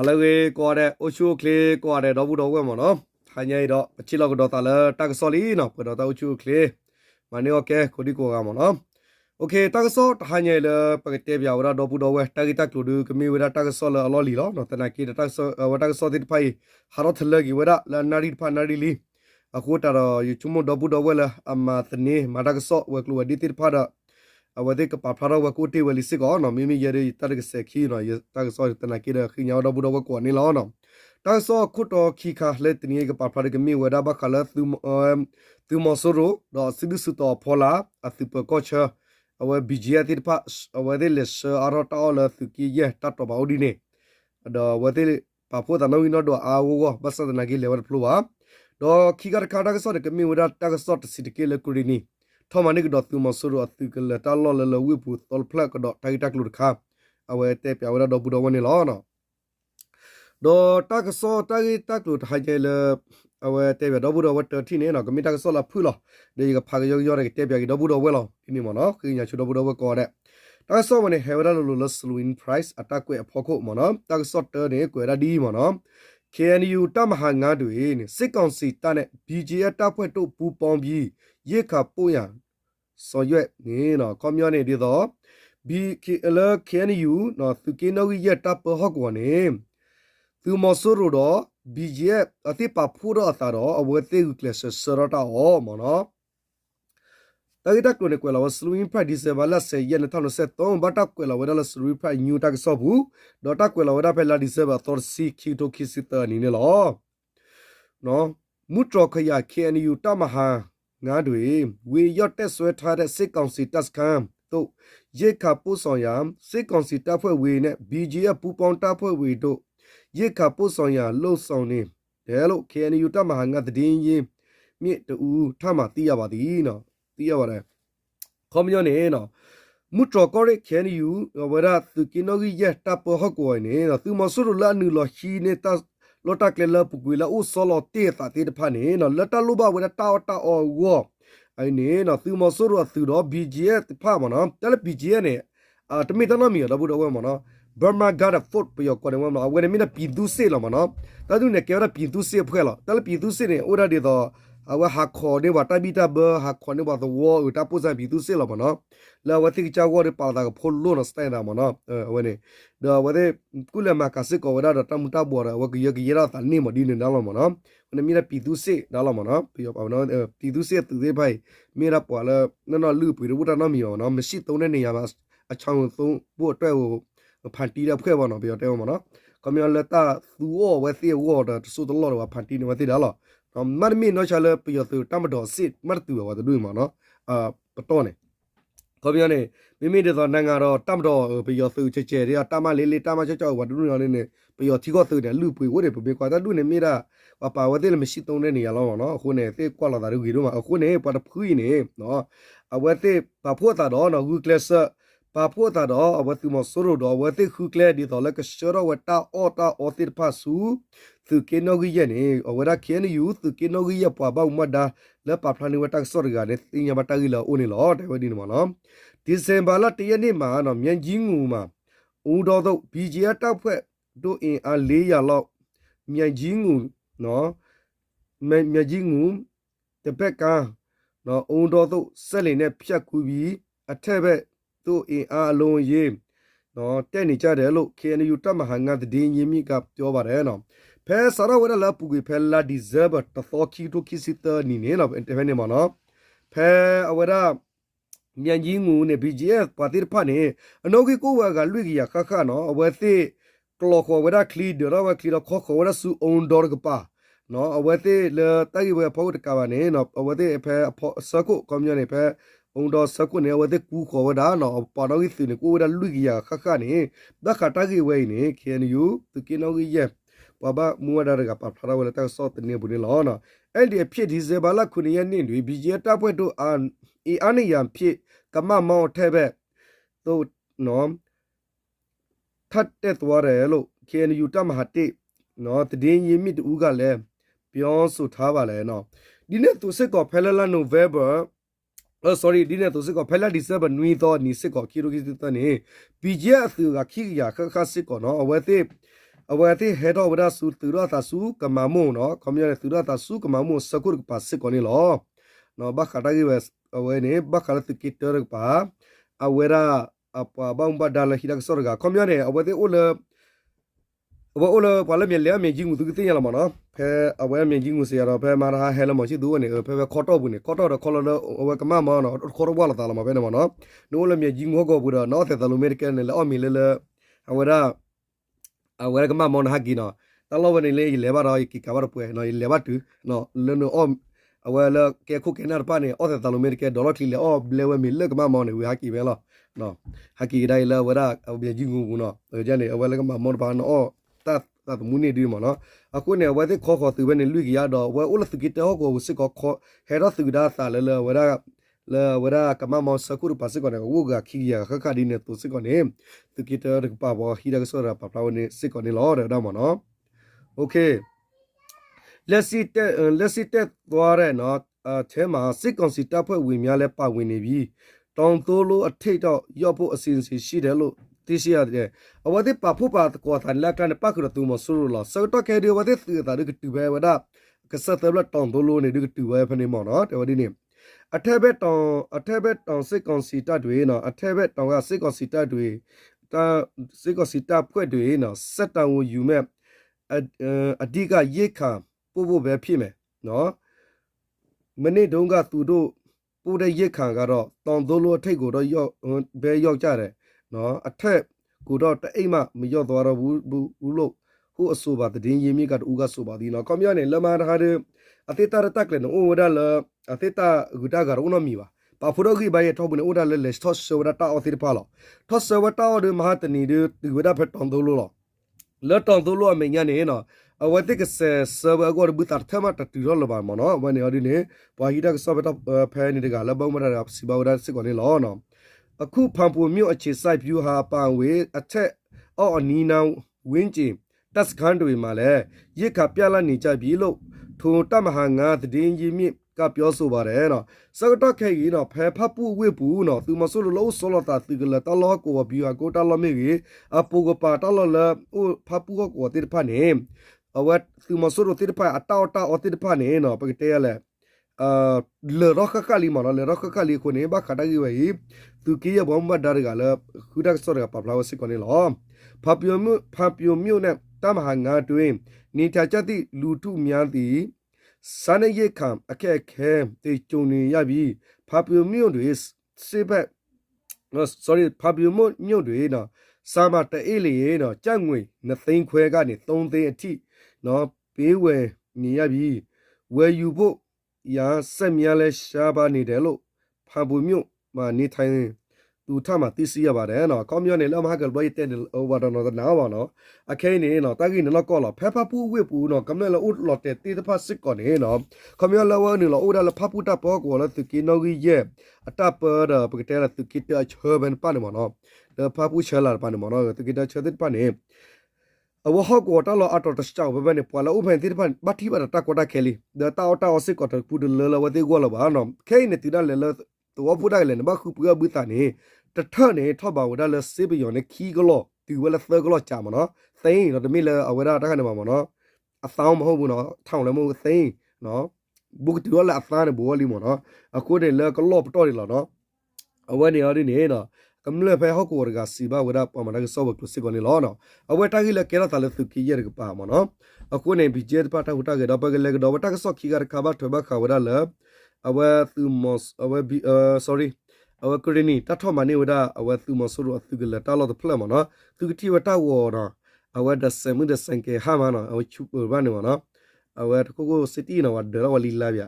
Alawi kore uchu kle kore dobu dobu mono. Hanya do chilo ko dota la tak soli no ko dota uchu kle. Mane oke kodi ko ga mono. Oke tak so hanya le pakete bia ora dobu dobu tak tak ludu kemi wira tak so la loli lo no tana ki tak so dit pai harot lagi wira la nari pa nari li. Aku taro yu chumo dobu dobu la amma tni madak so wa klu ditir pada awade ka paphara wa kote wali se ko no mimi yere tar ke se khi no ye ta so tana ki da khi nya do bu do ko ni lo no ta so khut to khi kha le tni ke paphara ke mi wa da ba khala tu mo so ro do sidu su to phola atu pa ko cha awa bijia tir pa awade le se aro ta la tu ki ye ta to ba odi ne do wade pa pho ta no ino do a wo ba sa na ki level flu wa do khi ka kha da so ke mi wa da ta so ta sit ke le ku ri ni Thomanik dot tu masuru article talo le wipu tol plak dot taitak lur kha awe te pya do budo wani lo no do tak so tagi tak lut haje le awe te do budo wat thi ne no kami tak so la phu lo de ga phag yo yo re te pya do budo we lo ini mo no ki nya chu do budo we ko de tak so wani hewra lu lo sluin price attack we phoko mo no tak so te ne ko ra di mo no KNU တမဟာ9တွေနဲ့စစ်ကောင်စီတပ်နဲ့ BGF တပ်ဖွဲ့တို့ပူးပေါင်းပြီးရစ်ခါပို့ရန်စော်ရွက်နေနော်ကွန်မြူနတီတော့ BKL KNU နော်သူကိနောရတပ်ပဟော့ကောနေသူမဆူရတော့ BGF အတိပဖူရအတာတော့အဝဲသေးကလစစရတာဟောမနော်တဂိတက်ကိုနေကွယ်လာစလူင်းဖရိုက်ဒီဇယ်ဘာလက်ဆေရ2023ဘတ်တက်ကွယ်လာဝဲလာစလူင်းဖရိုက်ညူတက်ဆော့ဘူးဒေါ်တက်ကွယ်လာဝဲဖဲလာဒီဇယ်ဘာတော်စီခီတိုခီစစ်တနီနေလောနော်မူထရခရ KNU တမဟာငါတွေဝေရတက်ဆွဲထားတဲ့စစ်ကောင်စီတပ်စခန်းတို့ရိတ်ခါပို့ဆောင်ရစစ်ကောင်စီတပ်ဖွဲ့ဝေနဲ့ BGF ပူပေါင်းတပ်ဖွဲ့ဝေတို့ရိတ်ခါပို့ဆောင်ရလှုပ်ဆောင်နေတယ်လို့ KNU တမဟာငါသတင်းရင်းမြစ်တူထမှသိရပါသည်နော်သိရပါတယ်ကွန်မြူနတီနော်မူထရကောရခဲနီယူဝရသူကိနိုဂီယတပ်ပဟကောနေနော်သူမဆူရလာနူလခီနေတာလော်တာကလေလပကွေလာဥဆောလတေတာတေတဖာနေနော်လတလူဘဝရတာတာအောဝအိုင်နေနော်သူမဆူရသူတော့ BGF တဖာမနော်တယ် BGF နဲ့တမီတနမီတော့ဘူးတော့မနော်Burma got a foot ပယောကောနေမနော်ဝဲနေမီနပြည်သူစေလမနော်တာသူနဲ့ကဲရပြည်သူစေဖွဲလာတယ်ပြည်သူစေနေဥရဒီတော့အဝဟာခေါ်နေဝတာဘီတာဘဟာခေါ်နေဝသဝဥတာပုဇာဘီသူစေလမနော်လာဝတိချာဝရပါတာဖိုလိုနစတိုင်နာမနော်ဝဲနေဒါဝတဲ့ကုလမကစစ်ကောဝရတာမတာဘောရဝကရကရတာနေမဒီနေနာလမနော်ဝနေမီနပြည်သူစေနာလမနော်ပြယောပါနော်ပြည်သူစေသူသေးဖိုင်မေရပွာလာနော်လူပြီရဝတာနော်မီယောနော်မရှိသုံးတဲ့နေရာမှာအချောင်းသုံးဖို့အတွက်ကိုဖန်တီးတဲ့ဖွဲ့ပါနော်ပြယောတဲမနော်ကမြလတာသူဝဝစီဝဒဆိုတလောတော့ဖန်တီးနေမသိတာလားမတ်မီနော်ချလပြယောသူတမတော်စစ်မတ်သူဝါတူမနော်ပတော်နေခေါ်ပြောနေမိမိတဲ့နိုင်ငံတော်တမတော်ပြယောသူချေချေရတမလေးလေးတမချေချေဝါတူနော်လေးနေပြယောတီကောသူတဲ့လူပွေဝတဲ့ပြကွာတလူနေမိတာပါဝတဲ့မရှိသုံးတဲ့နေရာလောနော်အခုနေသေကွာလာတာလူကြီးတို့မှာအခုနေပတ်ဖူးနေနော်အဝဲတဲ့ပဖို့တာတော့နော်ဂူကလစ်ပါဖို့တာတော့အဝတ်သူမဆိုးတော့ဝတ်သူခုကလေဒီတော့လကရှရဝတာအော်တိဖာဆူသူကေနိုဂီယနေအဝရခဲနယူသူကေနိုဂီယပွားဘောက်မဒါလပဖလာနေဝတာဆော့ရကလည်းတင်ရမတာကြီးလောအိုနေလောတဲ့ဝဒီနမနော်ဒီဇင်ဘာလ1ရက်နေ့မှာနော်မြန်ကြီးငူမှာဦးတော်တို့ BGF တပ်ဖွဲ့တို့အင်အား400လောက်မြန်ကြီးငူနော်မြန်ကြီးငူတပက်ကနော်ဦးတော်တို့ဆက်လင်နဲ့ဖြတ်ကူပြီးအထက်ဘက်တို့အင်အားအလုံးရေးနော်တဲ့နေကြတယ်လို့ KNU တပ်မဟာငါတည်ရင်မြစ်ကပြောပါတယ်နော်ဖဲဆရာဝရလာပူကဖဲလာဒီဇဘတ်တော်ခီတိုခီစစ်တနီနေနော်အင်တဖဲနေမနော်ဖဲအဝရမြန်ကြီးငူနဲ့ BGF ပါတိဖာနေအနောကီကိုဝါကလွိကရခခနော်အဝဲသိကလောခေါ်ဝရခလီဒရဝခလီခေါ်ခေါ်ဝရဆူအုံဒေါ်ကပါနော်အဝဲသိလေတိုက်ဝဲဖောက်တကပါနေနော်အဝဲသိဖဲစကုကွန်မြူနတီဖဲông đó sao cô này vậy cú khó đó nó bảo nó cái sự này cô đã lùi kia khá khá này đã khá ta cái vậy này khi anh yêu từ khi nó cái gì bà mua ra gặp bà ra vậy ta sao tự nhiên bữa nay lo nó anh đi phía thì giờ bà là cô này anh đi bị gì ta phải đồ ăn anh ấy làm phía cái mà mau thế vậy tôi nó thắt tết vào rồi lo khi anh yêu ta mà hạt tết nó từ đến giờ mình uống cái này bữa sau thả vào này nó đi này tôi sẽ có phải là November sorry ဒီနေ့သူစစ်ကဖဲလာဒီဇဘနွီတော့နီစစ်ကခီရိုကီတနေ BGF ကခီရခခစစ်ကနော်အဝဲသေး အဝဲတိဟဲတော့ဝဒဆူတူရတာဆူကမမို့နော်ကွန်မြူနတီတူရတာဆူကမမို့စကုတ်ပါစစ်ကောနေလောနော်ဘခတာကြီးဝဲအဝဲနေဘခလာတကီတရပါအဝဲရာအပဘောင်ဘဒါလဟီရက်စောရကကွန်မြူနတီအဝဲတိအိုလအိုလပါလမြေလဲမြေကြီးငူသူတင်ရလာမနော်ဖဲအဝဲမြေကြီးငူစီရတော့ဖဲမာရာဟဲလမရှိသူကနေဖဲခေါ်တော့ဘူးနေခေါ်တော့ခေါ်လို့အဝဲကမမနော်ခေါ်တော့ဘလာတာလာမပဲနော်နိုးလမြေကြီးငူကောဘူးတော့နော်တဲ့တလူမေကန်လေအော်မီလေအဝဲရာအဝဲကမမောင်ဟာကီနော်တလောဝနေလေလေဘာတော့ကီကဘာပွဲနော်လေဘာတူနော်လနအော်အဝဲလကဲခုကနာပါနေအော်တဲ့တလူမေကဒေါ်လာကီလေအော်လေဝမီလေကမမောင်နေဝဟာကီပဲလားနော်ဟာကီတိုင်းလေဝရအမြေကြီးငူဘူးနော်ကြနေအဝဲလကမမောင်ပါနော်တမူနေဒီမနော်အခုနေဝဲတဲ့ခေါ်သူပဲနေလူကြီးရတော့ဝဲဥလသကီတောကိုစစ်ကောခေါ်ဟဲတော့သူဒါသာလေဝရကမမောစကူပါစကောနေဝကခီရခခဒီနေသူစကောနေသူကီတရပါဘောဟီရကဆောရပါပလာနေစကောနေလောတော့မနော်โอเคလက်စီတက်သွားတဲ့နော်အဲမှာစစ်ကောင်စီတပ်ဖွဲ့ဝင်များလဲပါဝင်နေပြီတောင်တိုးလို့အထိတ်တော့ရော့ဖို့အစီအစဉ်ရှိတယ်လို့သိရှိရတယ်အဝတ်ပါဖို့ပါကောတန်လက်ကန်ပတ်ကရတူမဆူရလာစတော့ခဲဒီဝတ်သတာဒီကတူပဲဝဒကစတဲ့လက်တောင်တိုးလို့နေဒီကတူပဲဖနေမော်နော်တော်ဒီနေအထက်ဘက်တောင်စစ်ကောင်စီတပ်တွေနော်အထက်ဘက်တောင်ကစစ်ကောင်စီတပ်တွေစစ်ကောင်စီတပ်ဖွဲ့တွေနော်စက်တောင်ကိုယူမဲ့အဓိကရိတ်ခါပို့ပဲဖြစ်မယ်နော်မနေ့တုန်းကသူတို့ပို့တဲ့ရိတ်ခါကတော့တောင်တိုးလို့အထိတ်ကိုတော့ရောက်ကြတယ်နော်အထက်ကိုတော့တအိမ်မှမရောက်သွားတော့ဘူးလို့ဟိုအဆိုပါတည်ရင်းမြစ်ကတူကဆိုပါဒီနော်ကွန်မြူနတီလမရဟာအတေတာတက်လေနော်ဝဒါလအတေတာဂူတာကရောနမီပါပါဖရိုဂီဘိုင်ထောဘနဝဒါလေစတော့ဆောဝတာအော်သီပါလောထောဆောဝတာအော်မဟာတနီဒီဝဒါဖက်တောင်တိုးလို့လောတောင်တိုးလို့အမေညာနေနော်အဝတ်တကဆဆဘကောဘူတာသမတတူရောလပါမနော်ဝနေအဒီနေပွာဟီတာကဆဘတာဖဲနေတကလဘောမရစီဘဝဒါစစ်ကောနေလောနော်အခုဖန်ပူမြို့အခြေစိုက်ပြူဟာပန်ဝေအထက်အော်အနီနောင်ဝင်းကျင်တပ်စခန်းတွေမှာလည်းရစ်ခပြလာနေကြပြီလို့ထိုတမဟာငါတည်င်းကြီးမြင့်ကပြောဆိုပါတယ်နော်စကတော့ခဲကြီးနော်ဖဲဖပူဝေပူနော်သူမဆိုလို့လို့ဆိုလို့တာသူကလည်းတလောကိုဘီယာကိုတလောမေကြီးအပူကပါတလောလည်းဖပူကိုတိဖာနေအဝတ်သူမဆိုလို့တိဖာအတောက်တောက်တိဖာနေနော်ပကတဲ့လဲလေရောခကလီမနော်လေရောခကလီကိုနေဘခတာကြီးဝေးသူကီးရဘောမဒါရကလည်းခုဒက်စောရကပပလာဝစစ်ကိုနေလောဖပီယိုမြို့နဲ့တမဟာငါတွင်နေထကြသည့်လူထုများသည်စာနေရခံအခက်ခဲတေကြုံနေရပြီးဖပီယိုမြို့တွေစေဘက်sorry ဖပီယိုမြို့တွေနော်စာမတအေးလေနော်ကြက်ငွေ2သိန်းခွဲကနေ3သိန်းအထိနော်ပေးဝယ်နေရပြီးဝယ်ယူဖို့ရာဆက်များလဲရှားပါနေတယ်လို့ဖပူမြို့မှာနေထိုင်သူထမှာသိစီရပါတယ်နော်ကွန်မြူနတီလမဟာကဘိုင်တဲ့အိုဝါဒနော်နာပါနော်အခဲနေနော်တာကြီးနော်ကောလောဖဖပူဝေပူနော်ကမ္လလဥတ်လော်တဲ့တေတဖစစ်ကောနေနော်ကွန်မြူလဝနီလောဥဒလဖပူတာပေါ်ကောလသူကီနော်ကြီးရဲ့အတပရပကတဲ့သူကီတချဘန်ပါနေမနော်ဒဖပူချလာပါနေမနော်သူကီတချတဲ့ပါနေအဝဟကောတလောအတော်တချောဘဘနေပွာလဥဖန်တိပန်ဘတ်တိဘတာကောတာခဲလီဒတာအော်တာအစစ်ကောတပူဒလလဝတေကောလဘာနော်ခဲနေတိဒလလตัวผู้ได้เลยนะบ้าคือเพื่อบุตรนี่แต่เธอเนี่ยถ้าบอกว่าได้เลยเสียไปอย่างในขี้ก็หลอกตีว่าละเธอก็หลอกจ่ามันเนาะเต้เราจะไม่เลยเอาไว้ได้ถ้ากันมาเนาะอัศว์มาห้องบุเนาะท่องแล้วมึงเต้เนาะบุกตัวละอัศว์เนี่ยบัวลิมเนาะเอาคนเนี่ยเลยก็หลอกไปต่อดีหรอเนาะเอาไว้เนี่ยเอาดิเนี่ยเนาะกำเนิดไปเขากูร์กาสีบ้าเวลาประมาณนั้นก็สอบตัวสิ่งนี้ล้อเนาะเอาไว้ถ้าที่เลยแกเราตาเลยสุกี้เยอะก็ป่ามันเนาะเอาคนเนี่ยพิจิตรป้าถ้าหัวตาเกิดเอาไปกันเลยก็ดอกว่าถ้าก็สอบขี้กันข้าวบ้าถั่วบ้าข้าวเวลาเลยเอาไว้ตูมอสเอาไว้sorryအဝကရနီတတ်ထောမနေဝဒအဝသူမဆူရသူကလတာလောတဖလမနော်သူကတိဝတာဝနော်အဝဒဆမှုဒစန်ကေဟာမနော်အဝချူဘာနေမနော်အဝတကိုစတီနော်ဝဒရဝလီလာဗျ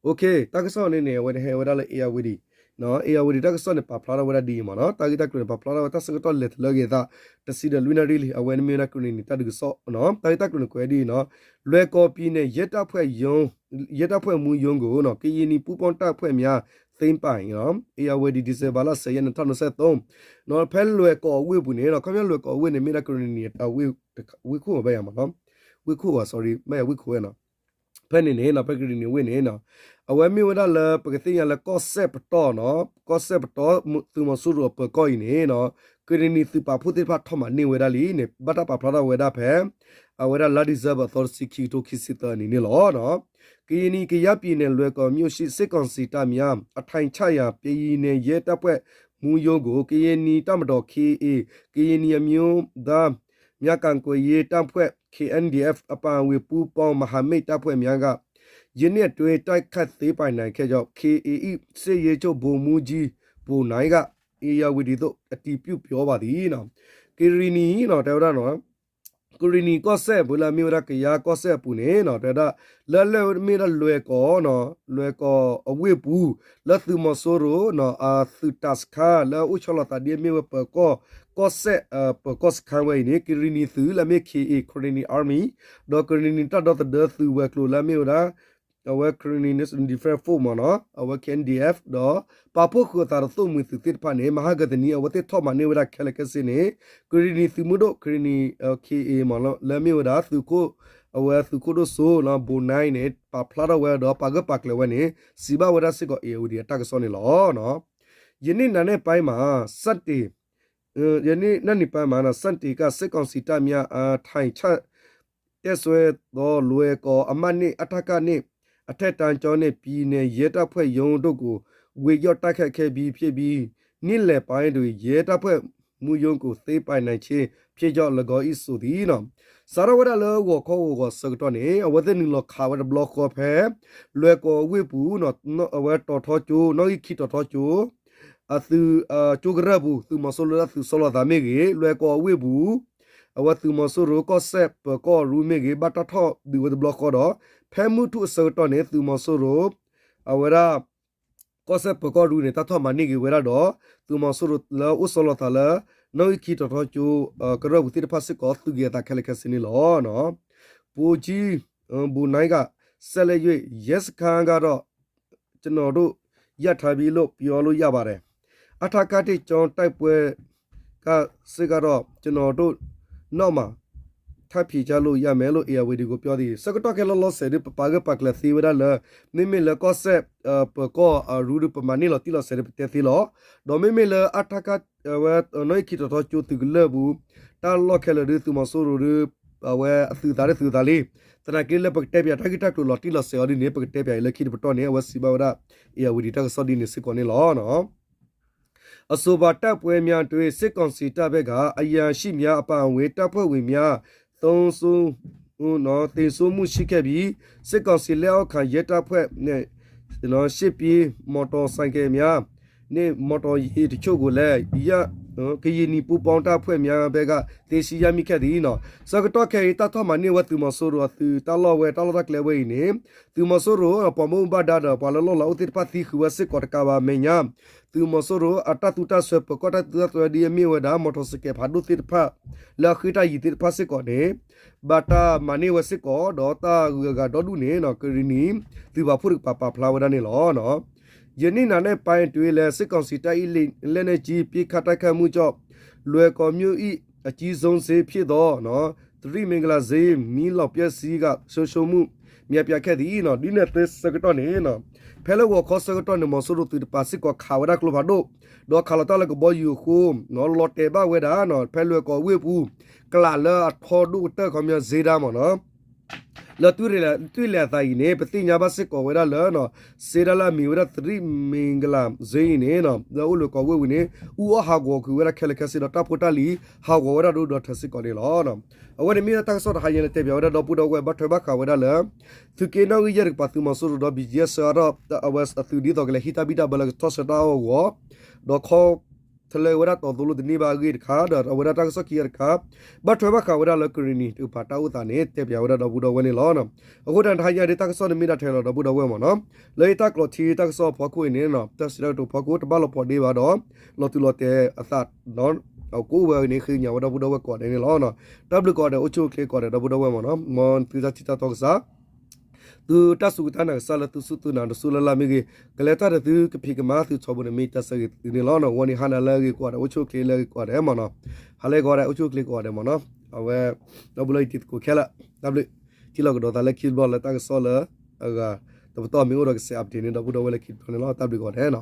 โอเคတကဆောနေနေဝဒဟေဝဒလေအေယာဝဒီနော်အေယာဝဒီတကဆောနေပပလာဝဒဒီမနော်တာဂီတကရပပလာဝတစကတော့လက်လကေတာတစီဒလူနာရီလီအဝနမီနာကရနီတတ်ကဆောနော်တာဂီတကရကွဲဒီနော်လွဲကောပီနဲ့ရက်တဖွဲ့ယုံရက်တဖွဲ့မူယုံကိုနော်ကရင်နီပူပေါန်တဖွဲ့များသိမ့်ပိုင်နော်အေယာဝဒီဒီဇယ်ဘာလာဆယ်ရက်2023နော်ဖဲလွယ်ကောဝေဘူးနေနော်ခမလွယ်ကောဝေနေမီနာကရနီအဝေခုပဲရမှာနော်ဝေခုပါ sorry မဲဝေခုရနော်ဖဲနေနေနော်ပကရနီဝေနေနော်အဝဲမီဝဒါလပကတိရလကော့ဆက်ပတော်နော်ကော့ဆက်ပတော်သူမဆူရပကောင်းနေနော် Kirini Thupa put it part Toma New Wedali, Batapa Prada Weda Pam, Aweda Ladizaba Thor Siki to Kisita in Nilo, no? Kini Kiapi ne Lueko, Mushi Second Sitamia, a time chaya, Pine Yetapwe, Muyogo, Kieni Tamado, Ki, Kieni Amu, the Miakanko Ye Tampwe, KNDF upon we poop on Mahamed Tapwe Mianga. Yene to a tight cut the by night, Kajo, KE, say Yecho Bomuji, Bo Naiga, Ia with it a tipu Piovadina. Kirini, not Evrano. Kurini kose bula miura kia kose pune no tada la le mira lueko no lueko awepu la thu mosoro no a thu taska la ucholata dia miwa peko kose pekos kanwe ni kirini thu la me ki kurini army do kurini ta do the thu weklo la miura our Korean in different form no our KNDF do papo ko tar to mu thu tit pane mahagadani awate thoma ne wara khelakasine Korean thimudo Korean KA malo lami wara thu ko our thu ko do so la bonai ne pa phlara wa do paga pakle wa ne siba wara sit ko AUD attack so ne lo no yini nane pai ma satti yini nani pai ma na satti ka sit kaung si ta mya thai cha teswe do lue ko amani attack ne a tet tan cho ne pi ne ye ta phwe yong dot ko we yot tak khat khe bi phit bi ni le pai du ye ta phwe mu yong ko thei pai nai che phit jo lago I so di no sarawada lo wo kho wo so to ne awathe ni lo kha wa block ko phe lwe ko we pu no awa to tho chu no I khi to tho chu a thu chu gra bu thu ma so lo thu so lo da me ge lwe ko we bu awa thu ma so ro ko sep ko ru me ge ba ta tho di wo block ko do Pemu to a certain if you mosoro, our Cosep Pocoru ne Tato Manigi Verado, to Mosoro la Usolotala, no Kito Tochu, Kara with the Passic off to get a Calicasini law, no? Puji, Bunaiga, Sele, yes, Kangaro, Genodo, Yatabilo, Piolo Yabare. Atakati John type where Cigaro, Genodo, Noma. Tapi jalu ya melo ia wedi go piodi sakato kelo lo seri paga pakla thiwera le nimi le ko se ko rudu pamani lo tilo seri te thilo do mimi le ataka wa noi kito to chu tigle bu ta lo khelo ru tu masuru ru wa thu dali tana kile pak te pya thaki tak lo tilo se ori ne pak te pya le khit pato ne wa sibawra ia wedi ta so di ne sikone lo no asoba tap we mya twe sikon si ta be ga aya shi mya apa we tap we mya Don't so no, they so much shikabi, second sileo can yet up ne, shippy motorcycle mia, ne motor hit chogule, ya, Kayini Puponta Premia Bega, they see Yamikadino. Sakatoke, Tatomani, what to Mosoro, to Talo, where Talakle way name, to Mosoro, upon Mumbadada, Palolo, Utipati, who was sick or Kawa Menya, to Mosoro, Atatuta Sepocota, that the Miwada, motorcycle, Hadutit Pa, La Hita Yitit Pasicone, Bata Mani was sick or daughter, Gadodune, or Kurini, to Vapur Papa Plawadanilo, no. Jenny nane pain to le seconsita ilene ji pi kataka mujo lue comu I a chi zone se piedo no 3 mingla ze mi lo pia si ga so so mu mia pia khe di no dine te sakato ne no phelo wo kho sakato ne mo so ru tu pasik ko khawara klo bado do khalata le ko bo yu khu no lo te ba we da no phelo ko we pu kla le tho du te ko mia ze da mo no la tuile thai ne patinya basik ko wera la no serala miura 3 mingla zeine no la ulo ko we ne u ha go ku wera khelakasi do tapotali ha go wera do thasi ko ne lo no awani mi ta so ha yen te bya wera do pu do we ba thwa ba ka wera la tu ke no yer pa tu ma so do bi yes ara awas tu di do gele hita bita bala to sa da go do kho Tele wera to dulu dini bagi kha da wera ta so kier kha ba thwa ba kha wera la kurini tu pata uta ne te bya wera do bu do we ne lo no ago dan tha ya de ta so ne mi da thelo do bu do we mo no le ta klo thi ta so pho ku ne no ta sira to pho ku ta ba lo pho de ba do lo tu lo te asat no ku we ne khi nya wa do bu do we ko ne lo no tablu ko de uchu kle ko de do bu do we mo no mon tu za chi ta to sa tu ta su ta na sa la tu su tu na su la la mi ge galeta de tu ke phi ke ma tu chobu ne mi ta sa ge ni lo no woni hana la ge ko da uchu ke la ge ko de mo no hale ko da uchu ke ko de mo no awe double tit ko khela double ti lo do ta le kid ball la ta ke so la aga to mi ro ke se update ne do bu do le kid ne lo ta bi ko de no